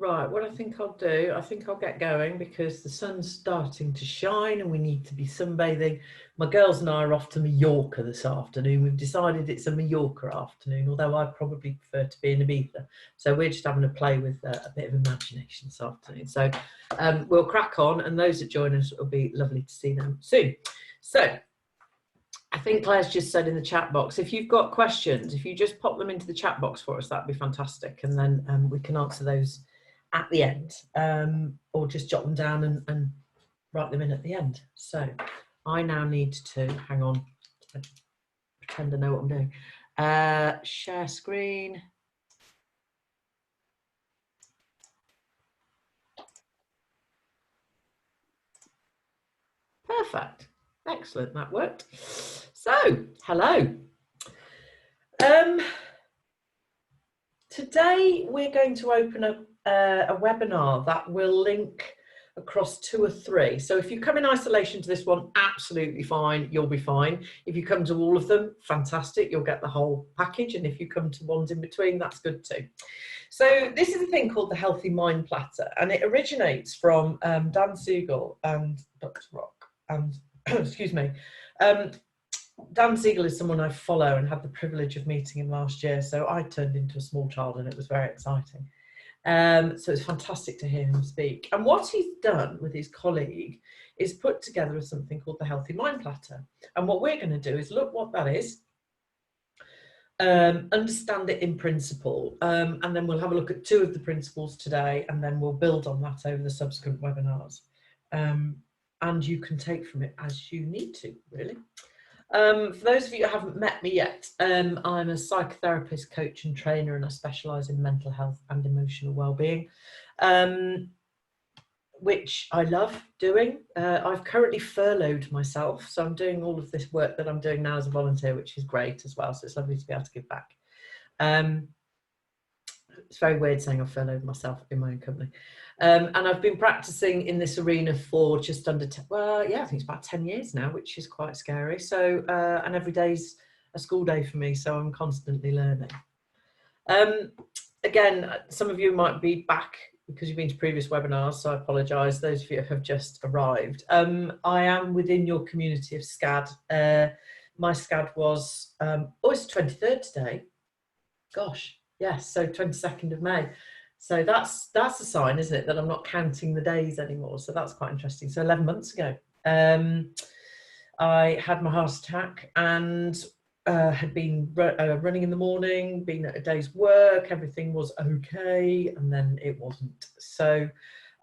Right, what I think I'll do, I think I'll get going because the sun's starting to shine and we need to be sunbathing. My girls and I are off to Mallorca this afternoon. We've decided it's a Mallorca afternoon, although I probably prefer to be in Ibiza. So we're just having a play with a bit of imagination this afternoon. So we'll crack on, and those that join us, it'll be lovely to see them soon. So I think Claire's just said in the chat box, if you've got questions, if you just pop them into the chat box for us, that'd be fantastic. And then we can answer those at the end, or just jot them down and write them in at the end. So I now need to, hang on, pretend I know what I'm doing. Share screen. Perfect. Excellent, that worked. So, hello. Today we're going to open up a webinar that will link across 2 or 3. So if you come in isolation to this one, absolutely fine, you'll be fine. If you come to all of them, fantastic, you'll get the whole package. And if you come to ones in between, that's good too. So this is a thing called the Healthy Mind Platter, and it originates from Dan Siegel and Dr. Rock. And excuse me. Dan Siegel is someone I follow and had the privilege of meeting him last year. So I turned into a small child and it was very exciting. So it's fantastic to hear him speak. And what he's done with his colleague is put together something called the Healthy Mind Platter. And what we're going to do is look what that is, understand it in principle, and then we'll have a look at 2 of the principles today, and then we'll build on that over the subsequent webinars. And you can take from it as you need to, really. For those of you who haven't met me yet, I'm a psychotherapist, coach and trainer, and I specialise in mental health and emotional wellbeing, which I love doing. I've currently furloughed myself, so I'm doing all of this work that I'm doing now as a volunteer, which is great as well, so it's lovely to be able to give back. It's very weird saying I've furloughed myself in my own company. And I've been practicing in this arena for just under, well, yeah, I think it's about 10 years now, which is quite scary. So, and every day's a school day for me, so I'm constantly learning. Again, some of you might be back because you've been to previous webinars, so I apologise. Those of you who have just arrived. I am within your community of SCAD. My SCAD was, oh, it's 23rd today. Gosh. Yes, so 22nd of May. So that's a sign, isn't it, that I'm not counting the days anymore. So that's quite interesting. So 11 months ago, I had my heart attack and had been running in the morning, been at a day's work, everything was okay, and then it wasn't. So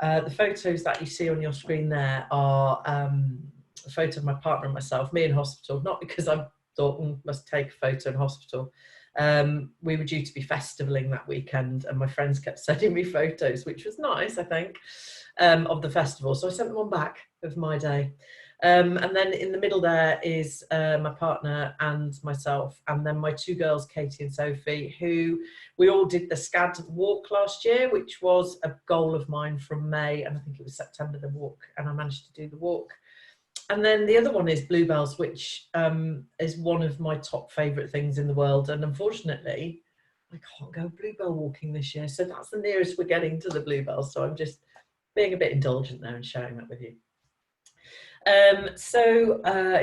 the photos that you see on your screen there are a photo of my partner and myself, me in hospital, not because I thought, must take a photo in hospital. We were due to be festivaling that weekend and my friends kept sending me photos, which was nice, I think, of the festival. So I sent them on back of my day. And then in the middle there is my partner and myself, and then my 2 girls, Katie and Sophie, who we all did the SCAD walk last year, which was a goal of mine from May, and I think it was September, the walk, and I managed to do the walk. And then the other one is bluebells, which is one of my top favourite things in the world. And unfortunately, I can't go bluebell walking this year. So that's the nearest we're getting to the bluebells. So I'm just being a bit indulgent there and sharing that with you. In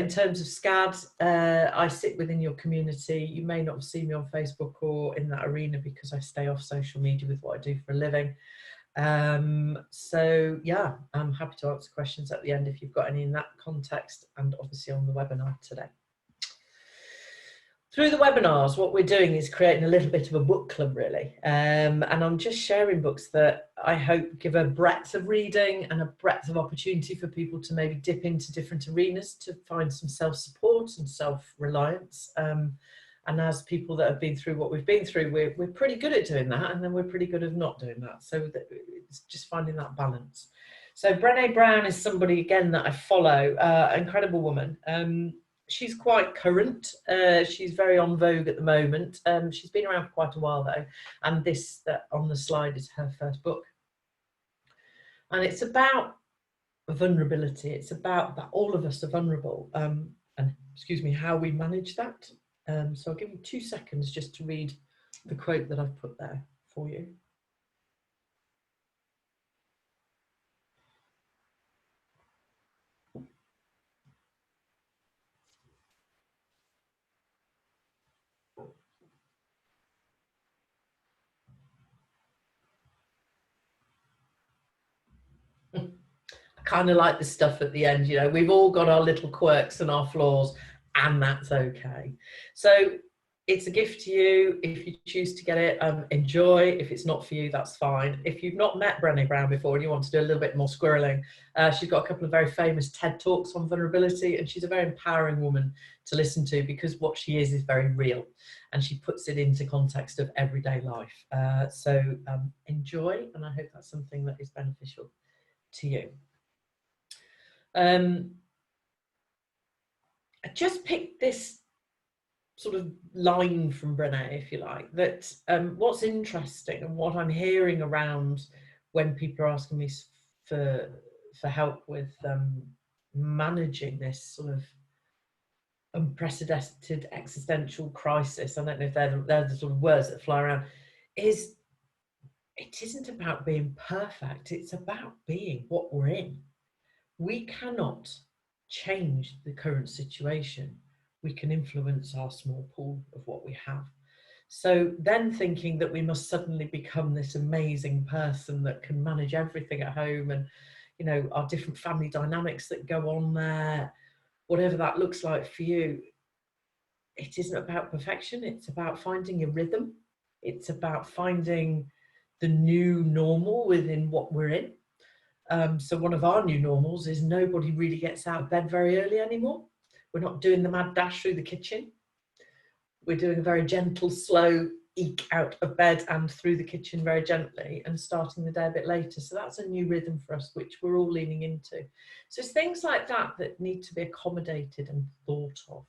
terms of SCAD, I sit within your community. You may not have seen me on Facebook or in that arena because I stay off social media with what I do for a living. So yeah, I'm happy to answer questions at the end if you've got any in that context, and obviously on the webinar today. Through the webinars, what we're doing is creating a little bit of a book club, really, and I'm just sharing books that I hope give a breadth of reading and a breadth of opportunity for people to maybe dip into different arenas to find some self-support and self-reliance. And as people that have been through what we've been through, we're pretty good at doing that, and then we're pretty good at not doing that. So it's just finding that balance. So Brené Brown is somebody, again, that I follow, incredible woman. She's quite current. She's very on vogue at the moment. She's been around for quite a while, though. And this that on the slide is her first book. And it's about vulnerability. It's about that all of us are vulnerable. And excuse me, how we manage that. So I'll give you 2 seconds just to read the quote that I've put there for you. kind of like the stuff at the end, you know, we've all got our little quirks and our flaws, and that's okay. So it's a gift to you. If you choose to get it, enjoy. If it's not for you, that's fine. If you've not met Brené Brown before and you want to do a little bit more squirreling, she's got a couple of very famous TED Talks on vulnerability, and she's a very empowering woman to listen to, because what she is very real, and she puts it into context of everyday life. So enjoy, and I hope that's something that is beneficial to you. I just picked this sort of line from Brené, if you like, that what's interesting and what I'm hearing around when people are asking me for help with managing this sort of unprecedented existential crisis, I don't know if they're the sort of words that fly around, is it isn't about being perfect, it's about being what we're in. We cannot change the current situation. We can influence our small pool of what we have. So then thinking that we must suddenly become this amazing person that can manage everything at home, and, you know, our different family dynamics that go on there, whatever that looks like for you, it isn't about perfection. It's about finding your rhythm. It's about finding the new normal within what we're in. So one of our new normals is nobody really gets out of bed very early anymore. We're not doing the mad dash through the kitchen. We're doing a very gentle, slow eke out of bed and through the kitchen very gently, and starting the day a bit later. So that's a new rhythm for us, which we're all leaning into. So it's things like that that need to be accommodated and thought of,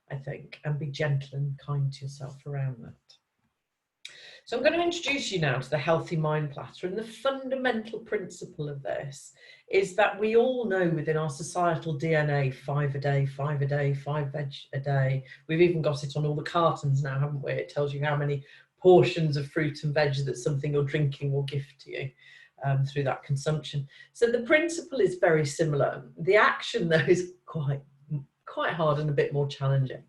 I think, and be gentle and kind to yourself around that. So I'm going to introduce you now to the Healthy Mind Platter, and the fundamental principle of this is that we all know within our societal DNA, 5 a day, 5 a day, 5 veg a day. We've even got it on all the cartons now, haven't we? It tells you how many portions of fruit and veg that something you're drinking will give to you through that consumption. So the principle is very similar. The action, though, is quite hard and a bit more challenging.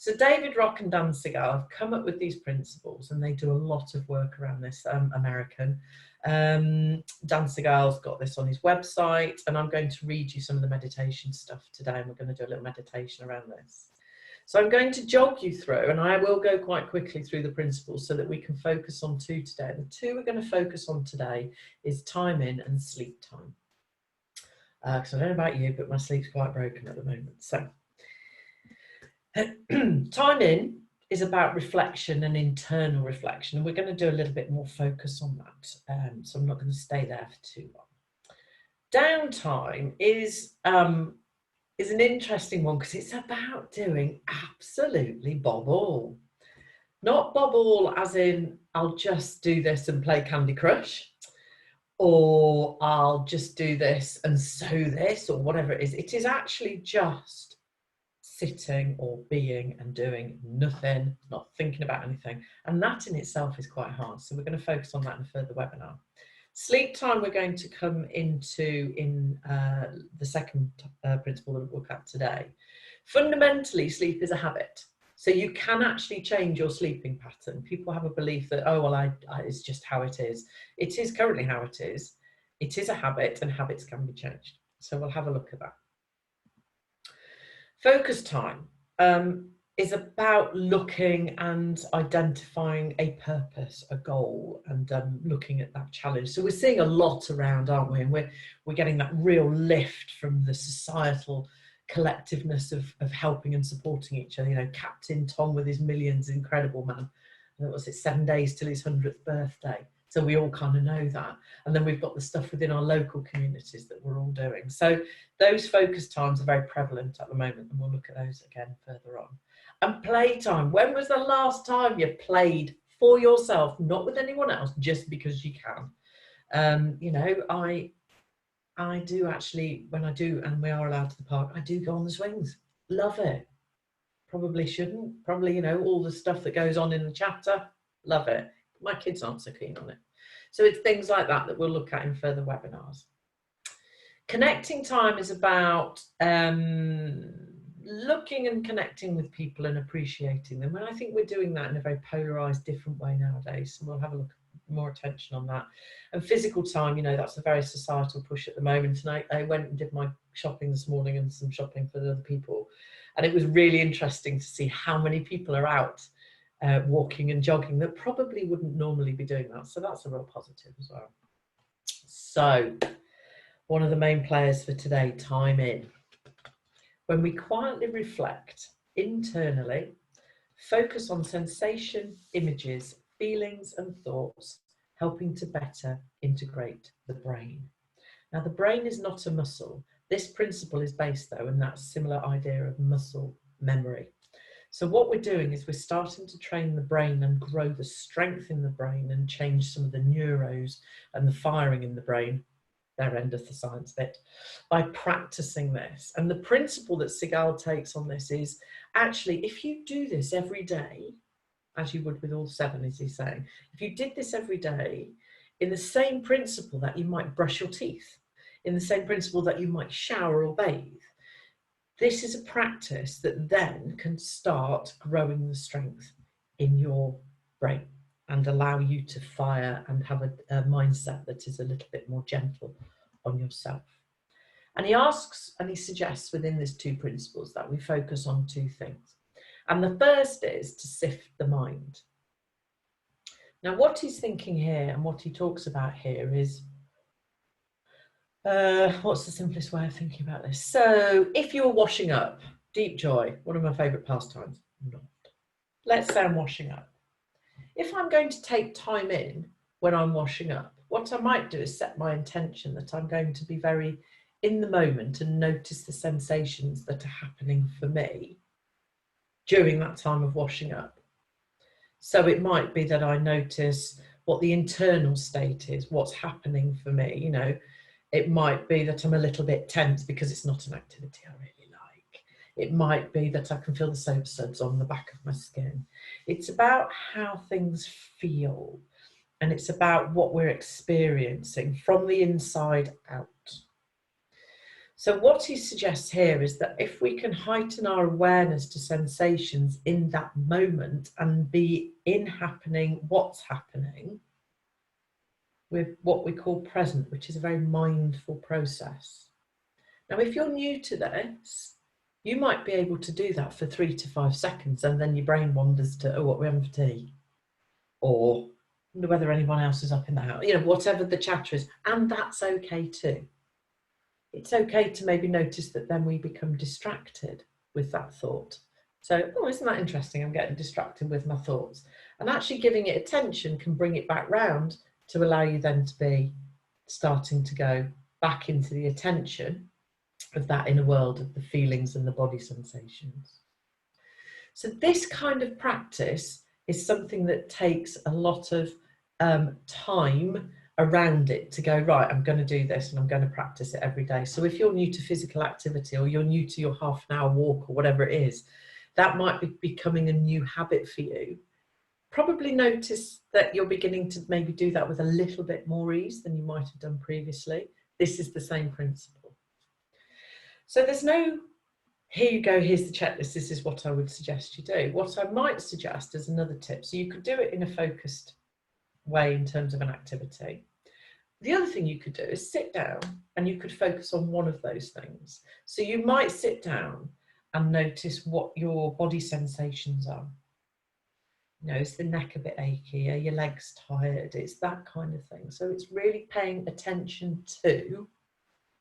So David Rock and Dan Siegel have come up with these principles, and they do a lot of work around this, American. Dan Siegel's got this on his website, and I'm going to read you some of the meditation stuff today, and we're going to do a little meditation around this. So I'm going to jog you through, and I will go quite quickly through the principles so that we can focus on two today. And the two we're going to focus on today is time in and sleep time. Because I don't know about you, but my sleep's quite broken at the moment. So time in is about reflection and internal reflection, and we're going to do a little bit more focus on that. So I'm not going to stay there for too long. Downtime is an interesting one, because it's about doing absolutely bob all. Not bob all as in I'll just do this and play Candy Crush, or I'll just do this and sew this, or whatever it is. It is actually just sitting or being and doing nothing, not thinking about anything. And that in itself is quite hard. So we're going to focus on that in a further webinar. Sleep time we're going to come into in the second principle that we'll look at today. Fundamentally, sleep is a habit. So you can actually change your sleeping pattern. People have a belief that, oh, well, it's just how it is. It is currently how it is. It is a habit, and habits can be changed. So we'll have a look at that. Focus time is about looking and identifying a purpose, a goal, and looking at that challenge. So we're seeing a lot around, aren't we? And we're getting that real lift from the societal collectiveness of helping and supporting each other. You know, Captain Tom with his millions, incredible man. And was it 7 days till his 100th birthday? So we all kind of know that. And then we've got the stuff within our local communities that we're all doing. So those focus times are very prevalent at the moment, and we'll look at those again further on. And playtime. When was the last time you played for yourself, not with anyone else, just because you can? You know, I do actually, when I do, and we are allowed to the park, I do go on the swings. Love it. Probably shouldn't. Probably, you know, all the stuff that goes on in the chapter, love it. My kids aren't so keen on it. So it's things like that that we'll look at in further webinars. Connecting time is about looking and connecting with people and appreciating them. And I think we're doing that in a very polarized, different way nowadays. So we'll have a look more attention on that. And physical time, you know, that's a very societal push at the moment. And I went and did my shopping this morning and some shopping for the other people. And it was really interesting to see how many people are out walking and jogging that probably wouldn't normally be doing that. So that's a real positive as well. So one of the main players for today, time in. When we quietly reflect internally, focus on sensation, images, feelings and thoughts, helping to better integrate the brain. Now, the brain is not a muscle. This principle is based, though, on that similar idea of muscle memory. So what we're doing is we're starting to train the brain and grow the strength in the brain and change some of the neurons and the firing in the brain, their end of the science bit, by practicing this. And the principle that SCAD takes on this is actually, if you do this every day, as you would with all 7, as he's saying, if you did this every day, in the same principle that you might brush your teeth, in the same principle that you might shower or bathe, this is a practice that then can start growing the strength in your brain and allow you to fire and have a mindset that is a little bit more gentle on yourself. And he asks and he suggests within these 2 principles that we focus on 2 things. And the first is to sift the mind. Now, what he's thinking here and what he talks about here is, what's the simplest way of thinking about this? So if you're washing up, deep joy, one of my favourite pastimes, not. Let's say I'm washing up. If I'm going to take time in when I'm washing up, what I might do is set my intention that I'm going to be very in the moment and notice the sensations that are happening for me during that time of washing up. So it might be that I notice what the internal state is, what's happening for me. You know, it might be that I'm a little bit tense because it's not an activity I really like. It might be that I can feel the soap suds on the back of my skin. It's about how things feel, and it's about what we're experiencing from the inside out. So what he suggests here is that if we can heighten our awareness to sensations in that moment and be in happening, what's happening, with what we call present, which is a very mindful process. Now, if you're new to this, you might be able to do that for 3 to 5 seconds, and then your brain wanders to, oh, what are we having for tea? Or whether anyone else is up in the house, you know, whatever the chatter is, and that's okay too. It's okay to maybe notice that then we become distracted with that thought. So, oh, isn't that interesting? I'm getting distracted with my thoughts. And actually giving it attention can bring it back round to allow you then to be starting to go back into the attention of that inner world of the feelings and the body sensations. So this kind of practice is something that takes a lot of time around it to go, right, I'm going to do this and I'm going to practice it every day. So if you're new to physical activity or you're new to your half-an-hour walk or whatever it is, that might be becoming a new habit for you. Probably notice that you're beginning to maybe do that with a little bit more ease than you might have done previously. This is the same principle. So there's no, here you go, here's the checklist, this is what I would suggest you do. What I might suggest is another tip. So you could do it in a focused way in terms of an activity. The other thing you could do is sit down and you could focus on one of those things. So you might sit down and notice what your body sensations are. You know, is the neck a bit achy? Are your legs tired? It's that kind of thing. So it's really paying attention to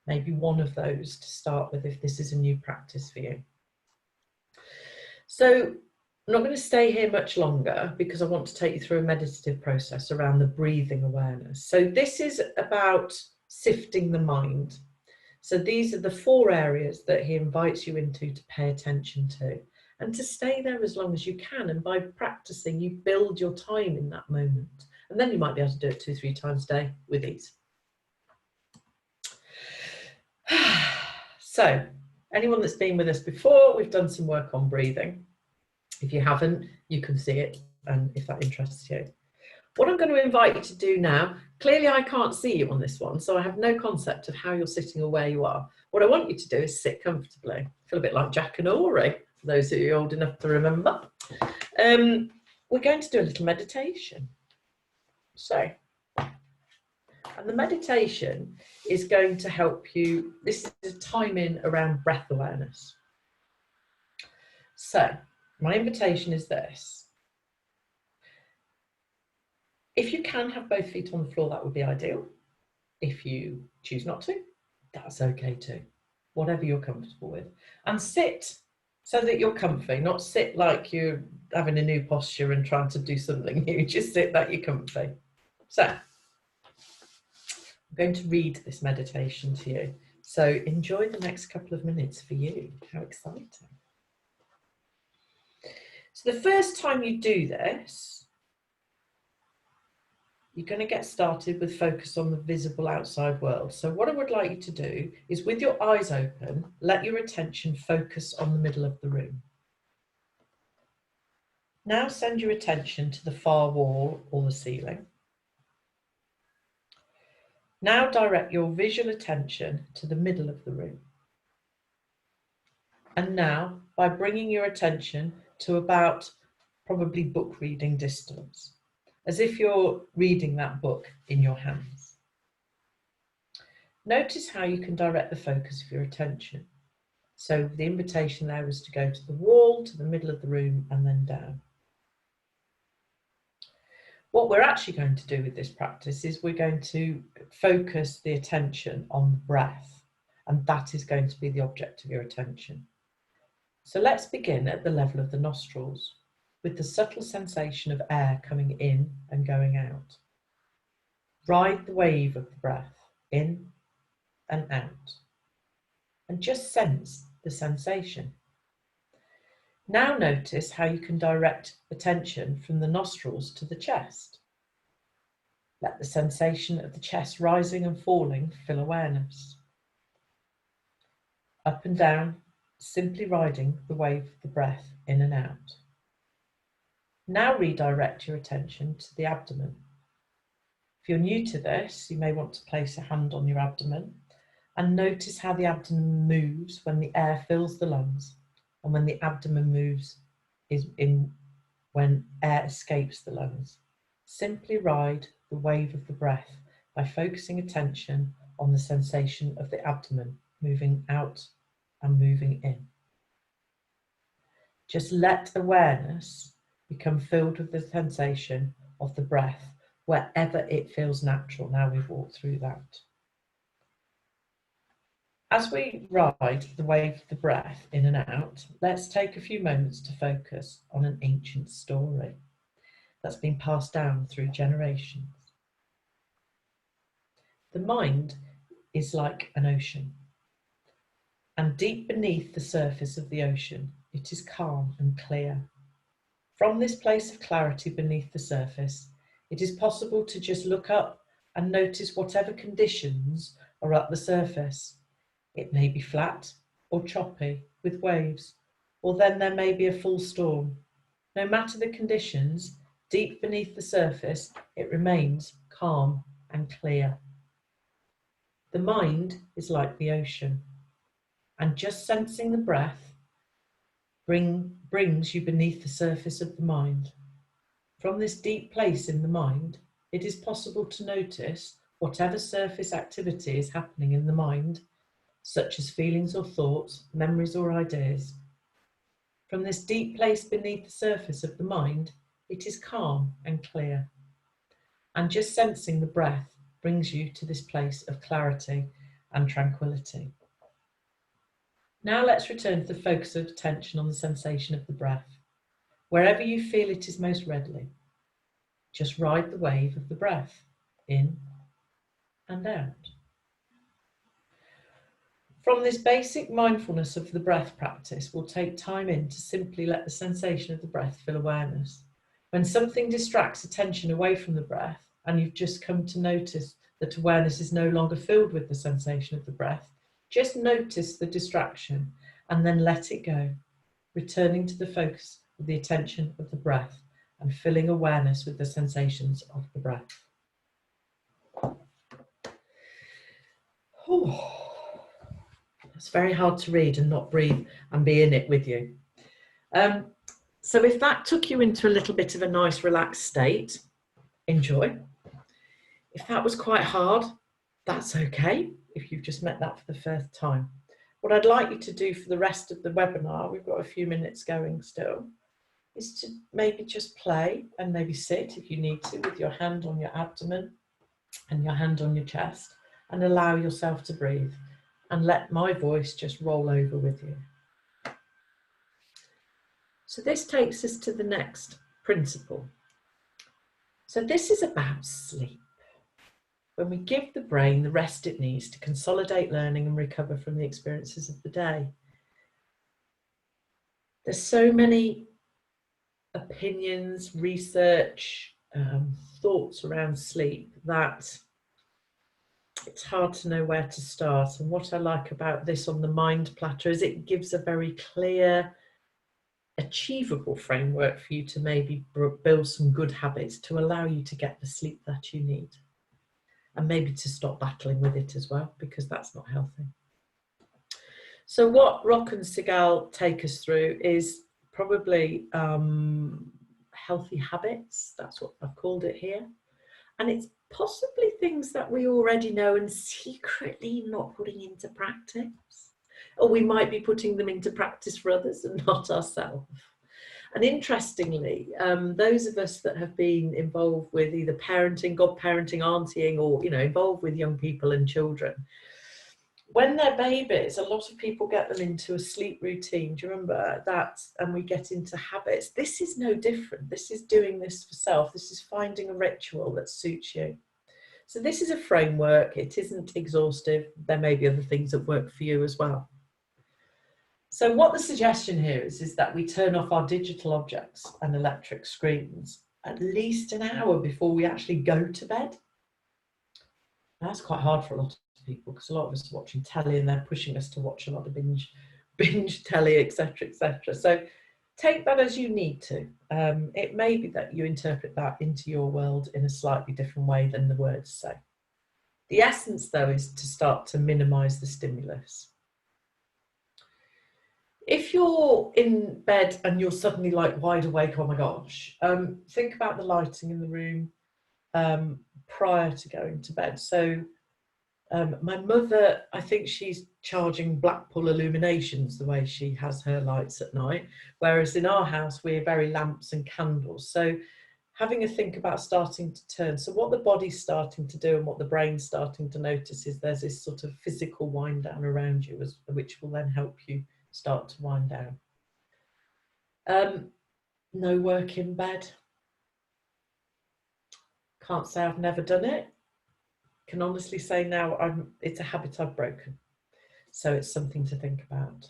maybe one of those to start with if this is a new practice for you. So I'm not going to stay here much longer because I want to take you through a meditative process around the breathing awareness. So this is about sifting the mind. So these are the 4 areas that he invites you into to pay attention to and to stay there as long as you can. And by practicing, you build your time in that moment. And then you might be able to do it 2 or 3 times a day with ease. So anyone that's been with us before, we've done some work on breathing. If you haven't, you can see it, and if that interests you. What I'm going to invite you to do now, clearly I can't see you on this one, so I have no concept of how you're sitting or where you are. What I want you to do is sit comfortably. I feel a bit like Jack and Ori, for those of you old enough to remember. We're going to do a little meditation. So, and the meditation is going to help you. This is a time in around breath awareness. So, my invitation is this. If you can have both feet on the floor, that would be ideal. If you choose not to, that's okay too. Whatever you're comfortable with. And sit so that you're comfy, not sit like you're having a new posture and trying to do something new. Just sit that you're comfy. So, I'm going to read this meditation to you. So enjoy the next couple of minutes for you. How exciting. So the first time you do this, you're going to get started with focus on the visible outside world. So what I would like you to do is, with your eyes open, let your attention focus on the middle of the room. Now send your attention to the far wall or the ceiling. Now direct your visual attention to the middle of the room. And now, by bringing your attention to about probably book reading distance, as if you're reading that book in your hands. Notice how you can direct the focus of your attention. So the invitation there was to go to the wall, to the middle of the room, and then down. What we're actually going to do with this practice is we're going to focus the attention on the breath, and that is going to be the object of your attention. So let's begin at the level of the nostrils, with the subtle sensation of air coming in and going out. Ride the wave of the breath in and out, and just sense the sensation. Now notice how you can direct attention from the nostrils to the chest. Let the sensation of the chest rising and falling fill awareness. Up and down, simply riding the wave of the breath in and out. Now redirect your attention to the abdomen. If you're new to this, you may want to place a hand on your abdomen and notice how the abdomen moves when the air fills the lungs, and when the abdomen moves when air escapes the lungs. Simply ride the wave of the breath by focusing attention on the sensation of the abdomen moving out and moving in. Just let awareness become filled with the sensation of the breath wherever it feels natural. Now we've walked through that. As we ride the wave of the breath in and out, let's take a few moments to focus on an ancient story that's been passed down through generations. The mind is like an ocean, and deep beneath the surface of the ocean, it is calm and clear. From this place of clarity beneath the surface, it is possible to just look up and notice whatever conditions are at the surface. It may be flat or choppy with waves, or then there may be a full storm. No matter the conditions, deep beneath the surface, it remains calm and clear. The mind is like the ocean, and just sensing the breath brings you beneath the surface of the mind. From this deep place in the mind, it is possible to notice whatever surface activity is happening in the mind, such as feelings or thoughts, memories or ideas. From this deep place beneath the surface of the mind, it is calm and clear. And just sensing the breath brings you to this place of clarity and tranquility. Now let's return to the focus of attention on the sensation of the breath. Wherever you feel it is most readily, just ride the wave of the breath in and out. From this basic mindfulness of the breath practice, we'll take time in to simply let the sensation of the breath fill awareness. When something distracts attention away from the breath, and you've just come to notice that awareness is no longer filled with the sensation of the breath, just notice the distraction and then let it go, returning to the focus of the attention of the breath and filling awareness with the sensations of the breath. It's very hard to read and not breathe and be in it with you. So if that took you into a little bit of a nice relaxed state, enjoy. If that was quite hard, that's okay if you've just met that for the first time. What I'd like you to do for the rest of the webinar, we've got a few minutes going still, is to maybe just play and maybe sit if you need to with your hand on your abdomen and your hand on your chest, and allow yourself to breathe and let my voice just roll over with you. So this takes us to the next principle. So this is about sleep. When we give the brain the rest it needs to consolidate learning and recover from the experiences of the day. There's so many opinions, research, thoughts around sleep that it's hard to know where to start. And what I like about this on the Mind Platter is it gives a very clear, achievable framework for you to maybe build some good habits to allow you to get the sleep that you need. And maybe to stop battling with it as well, because that's not healthy. So what Rock and Sigal take us through is probably healthy habits. That's what I've called it here. And it's possibly things that we already know and secretly not putting into practice. Or we might be putting them into practice for others and not ourselves. And interestingly, those of us that have been involved with either parenting, godparenting, auntying, or involved with young people and children, when they're babies, a lot of people get them into a sleep routine. Do you remember that? And we get into habits. This is no different. This is doing this for self. This is finding a ritual that suits you. So this is a framework. It isn't exhaustive. There may be other things that work for you as well. So what the suggestion here is that we turn off our digital objects and electric screens at least an hour before we actually go to bed. That's quite hard for a lot of people, because a lot of us are watching telly and they're pushing us to watch a lot of binge telly, etc., etc. So take that as you need to. It may be that you interpret that into your world in a slightly different way than the words say. The essence, though, is to start to minimize the stimulus. If you're in bed and you're suddenly like wide awake, oh my gosh, think about the lighting in the room prior to going to bed. So my mother, I think she's charging Blackpool illuminations the way she has her lights at night, whereas in our house we're very lamps and candles. So having a think about starting to turn. So what the body's starting to do and what the brain's starting to notice is there's this sort of physical wind down around you, which will then help you start to wind down. No work in bed. Can't say I've never done it. Can honestly say now it's a habit I've broken. So it's something to think about.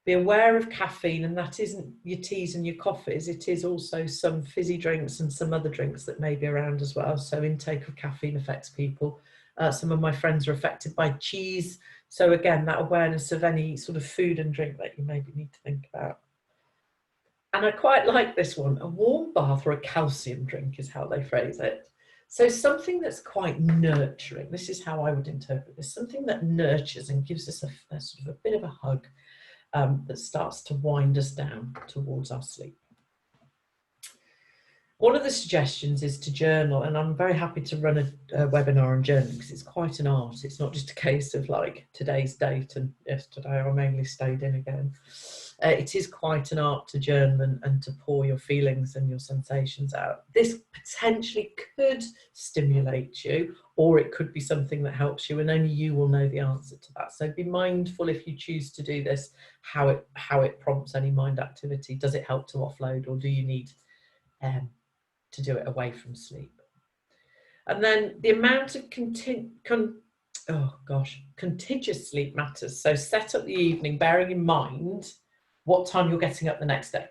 Be aware of caffeine, and that isn't your teas and your coffees. It is also some fizzy drinks and some other drinks that may be around as well. So intake of caffeine affects people. Some of my friends are affected by cheese. So again, that awareness of any sort of food and drink that you maybe need to think about. And I quite like this one. A warm bath or a calcium drink is how they phrase it. So something that's quite nurturing. This is how I would interpret this. Something that nurtures and gives us a sort of a bit of a hug that starts to wind us down towards our sleep. One of the suggestions is to journal, and I'm very happy to run a webinar on journaling because it's quite an art. It's not just a case of like today's date and yesterday I mainly stayed in again. It is quite an art to journal and to pour your feelings and your sensations out. This potentially could stimulate you, or it could be something that helps you, and only you will know the answer to that. So be mindful if you choose to do this, how it prompts any mind activity. Does it help to offload, or do you need to do it away from sleep? And then the amount of contiguous sleep matters. So set up the evening bearing in mind what time you're getting up the next day.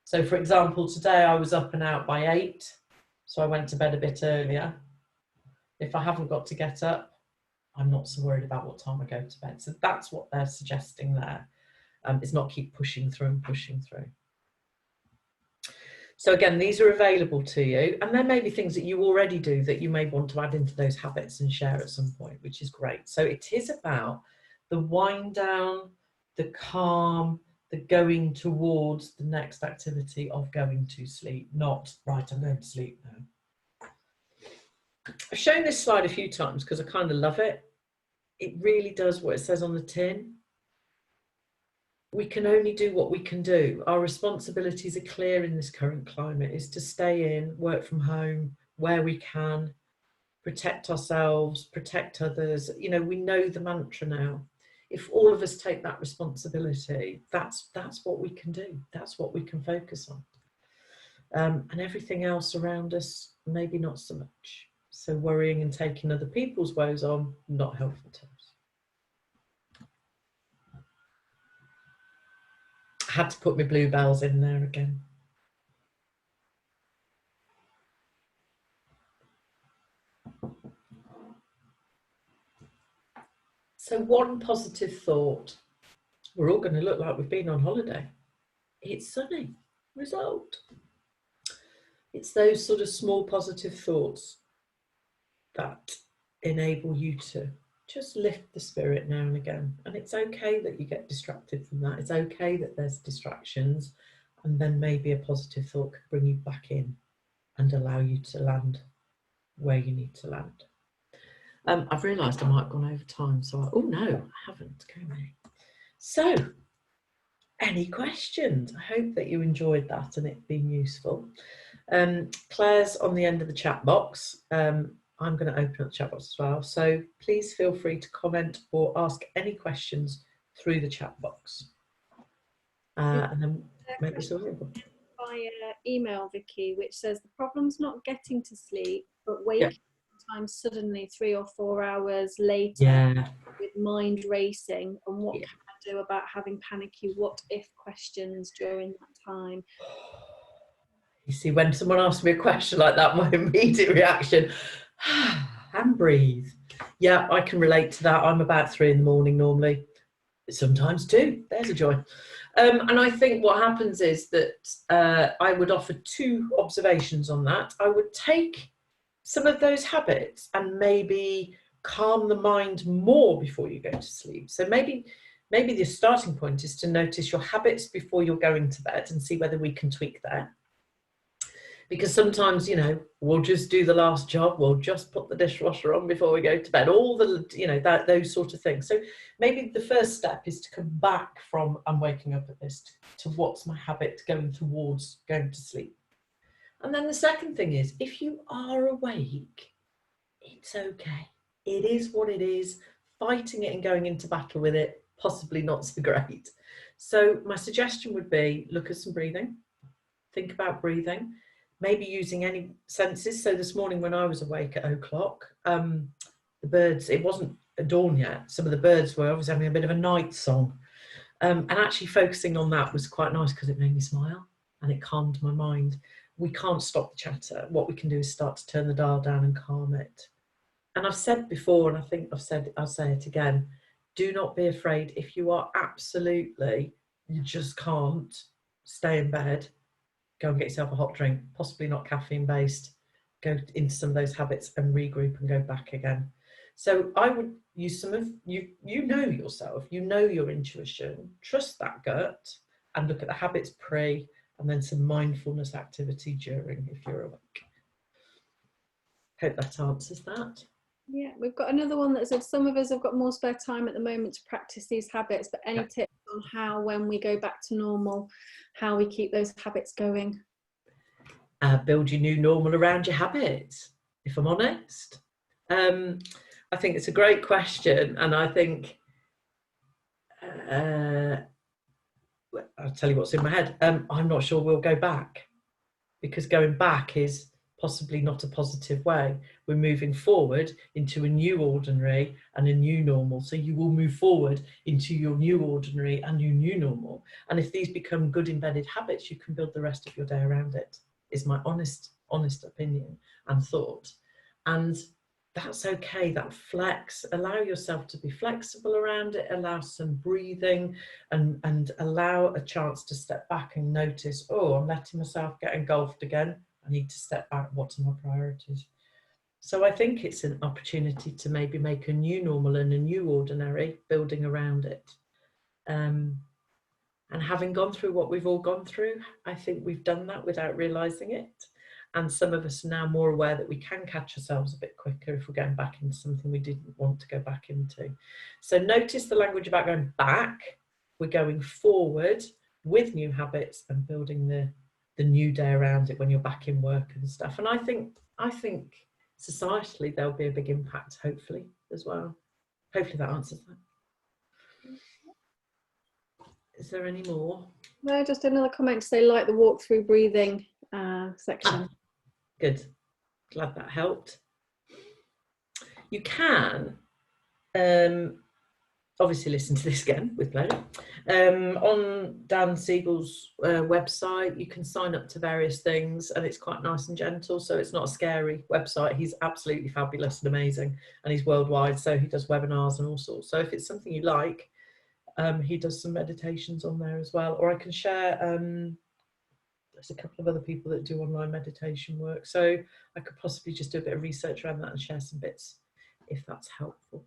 So for example, today I was up and out by 8, so I went to bed a bit earlier. If I haven't got to get up, I'm not so worried about what time I go to bed. So that's what they're suggesting there. It's not keep pushing through and pushing through. So again, these are available to you, and there may be things that you already do that you may want to add into those habits and share at some point, which is great. So it is about the wind down, the calm, the going towards the next activity of going to sleep, not, right, I'm going to sleep now. I've shown this slide a few times because I kind of love it. It really does what it says on the tin. We can only do what we can do. Our responsibilities are clear in this current climate, is to stay in, work from home where we can, protect ourselves, protect others. You know, we know the mantra now. If all of us take that responsibility, that's what we can do. That's what we can focus on. And everything else around us, maybe not so much. So worrying and taking other people's woes on, not helpful to us. I had to put my bluebells in there again. So one positive thought. We're all going to look like we've been on holiday. It's sunny. Result. It's those sort of small positive thoughts that enable you to just lift the spirit now and again. And it's okay that you get distracted from that. It's okay that there's distractions, and then maybe a positive thought can bring you back in and allow you to land where you need to land. I've realised I might have gone over time, so oh no, I haven't, go me. So, any questions? I hope that you enjoyed that and it being useful. Claire's on the end of the chat box. I'm going to open up the chat box as well, so please feel free to comment or ask any questions through the chat box. And then make this available. Via email, Vicky, which says the problem's not getting to sleep, but waking sometimes suddenly 3 or 4 hours later with mind racing, and what can I do about having panicky what if questions during that time? You see, when someone asks me a question like that, my immediate reaction, and breathe. Yeah, I can relate to that. I'm about 3 in the morning normally, sometimes 2. There's a joy. And I think what happens is that I would offer 2 observations on that. I would take some of those habits and maybe calm the mind more before you go to sleep. So maybe the starting point is to notice your habits before you're going to bed and see whether we can tweak that. Because sometimes, you know, we'll just do the last job, we'll just put the dishwasher on before we go to bed, all the, you know, those sort of things. So maybe the first step is to come back from I'm waking up at this to what's my habit going towards going to sleep. And then the second thing is, if you are awake, it's okay. It is what it is. Fighting it and going into battle with it, possibly not so great. So my suggestion would be look at some breathing. Think about breathing. Maybe using any senses. So this morning when I was awake at 0:00, the birds, it wasn't dawn yet. Some of the birds were obviously having a bit of a night song. And actually focusing on that was quite nice because it made me smile and it calmed my mind. We can't stop the chatter. What we can do is start to turn the dial down and calm it. And I've said before, and I think I'll say it again, do not be afraid. If you are absolutely, you just can't stay in bed, go and get yourself a hot drink, possibly not caffeine based, go into some of those habits and regroup and go back again. So I would use some of, you know yourself, you know your intuition, trust that gut and look at the habits pre and then some mindfulness activity during if you're awake. Hope that answers that. Yeah, we've got another one that says some of us have got more spare time at the moment to practice these habits, but any tips on how, when we go back to normal, how we keep those habits going? Build your new normal around your habits, if I'm honest. I think it's a great question, and I think I'll tell you what's in my head. I'm not sure we'll go back, because going back is possibly not a positive way. We're moving forward into a new ordinary and a new normal. So you will move forward into your new ordinary and your new normal. And if these become good embedded habits, you can build the rest of your day around it, is my honest opinion and thought. And that's okay, that flex, allow yourself to be flexible around it, allow some breathing and allow a chance to step back and notice, oh, I'm letting myself get engulfed again. I need to step back. What are my priorities? So I think it's an opportunity to maybe make a new normal and a new ordinary, building around it. And having gone through what we've all gone through, I think we've done that without realizing it. And some of us are now more aware that we can catch ourselves a bit quicker if we're going back into something we didn't want to go back into. So notice the language about going back. We're going forward with new habits and building the new day around it when you're back in work and stuff. And I think societally there'll be a big impact, hopefully, as well. Hopefully that answers that. Is there any more? No, just another comment to say, like the walk through breathing section. Good. Glad that helped. You can obviously listen to this again with pleasure. On Dan Siegel's website, you can sign up to various things, and it's quite nice and gentle, so it's not a scary website. He's absolutely fabulous and amazing, and he's worldwide, so he does webinars and all sorts. So if it's something you like, he does some meditations on there as well. Or I can share, there's a couple of other people that do online meditation work, so I could possibly just do a bit of research around that and share some bits if that's helpful.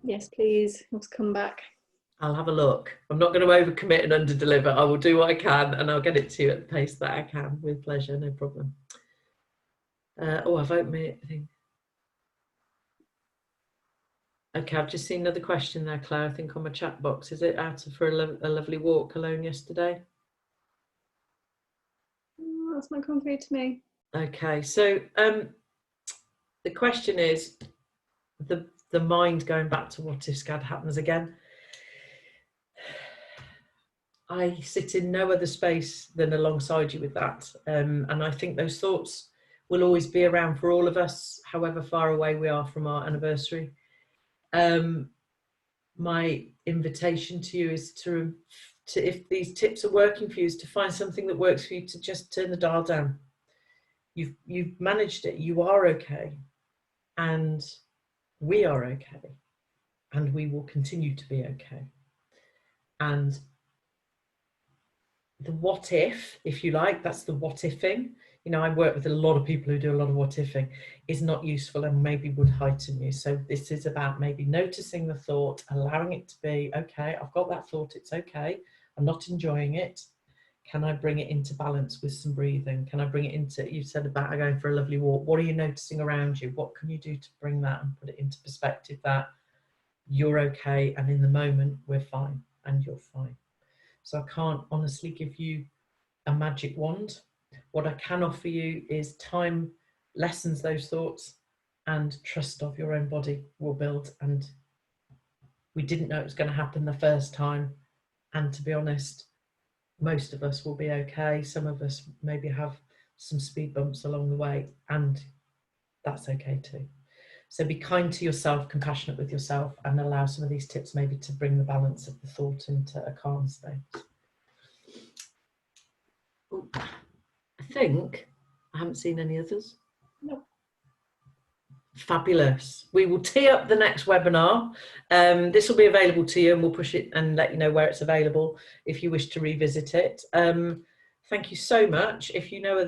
Yes, please. Let's come back. I'll have a look. I'm not going to overcommit and underdeliver. I will do what I can, and I'll get it to you at the pace that I can with pleasure, no problem. Oh, I've opened my thing. Okay, I've just seen another question there, Claire, I think on my chat box. Is it out for a lovely walk alone yesterday? Oh, that's not come through to me. Okay, so the question is the mind going back to what if SCAD happens again. I sit in no other space than alongside you with that, and I think those thoughts will always be around for all of us, however far away we are from our anniversary. My invitation to you is to if these tips are working for you, is to find something that works for you, to just turn the dial down. You've managed it. You are okay, and we are okay, and we will continue to be okay. And the what if you like, that's the what ifing. You know, I work with a lot of people who do a lot of what ifing, is not useful and maybe would heighten you. So this is about maybe noticing the thought, allowing it to be, okay, I've got that thought, it's okay, I'm not enjoying it. Can I bring it into balance with some breathing? Can I bring it into, you said about going for a lovely walk. What are you noticing around you? What can you do to bring that and put it into perspective that you're okay, and in the moment we're fine and you're fine. So I can't honestly give you a magic wand. What I can offer you is time lessens those thoughts, and trust of your own body will build. And we didn't know it was going to happen the first time. And to be honest, most of us will be okay. Some of us maybe have some speed bumps along the way, and that's okay too. So be kind to yourself, compassionate with yourself, and allow some of these tips maybe to bring the balance of the thought into a calm state. I think I haven't seen any others. No. Fabulous. We will tee up the next webinar. This will be available to you, and we'll push it and let you know where it's available if you wish to revisit it. Thank you so much. If you know other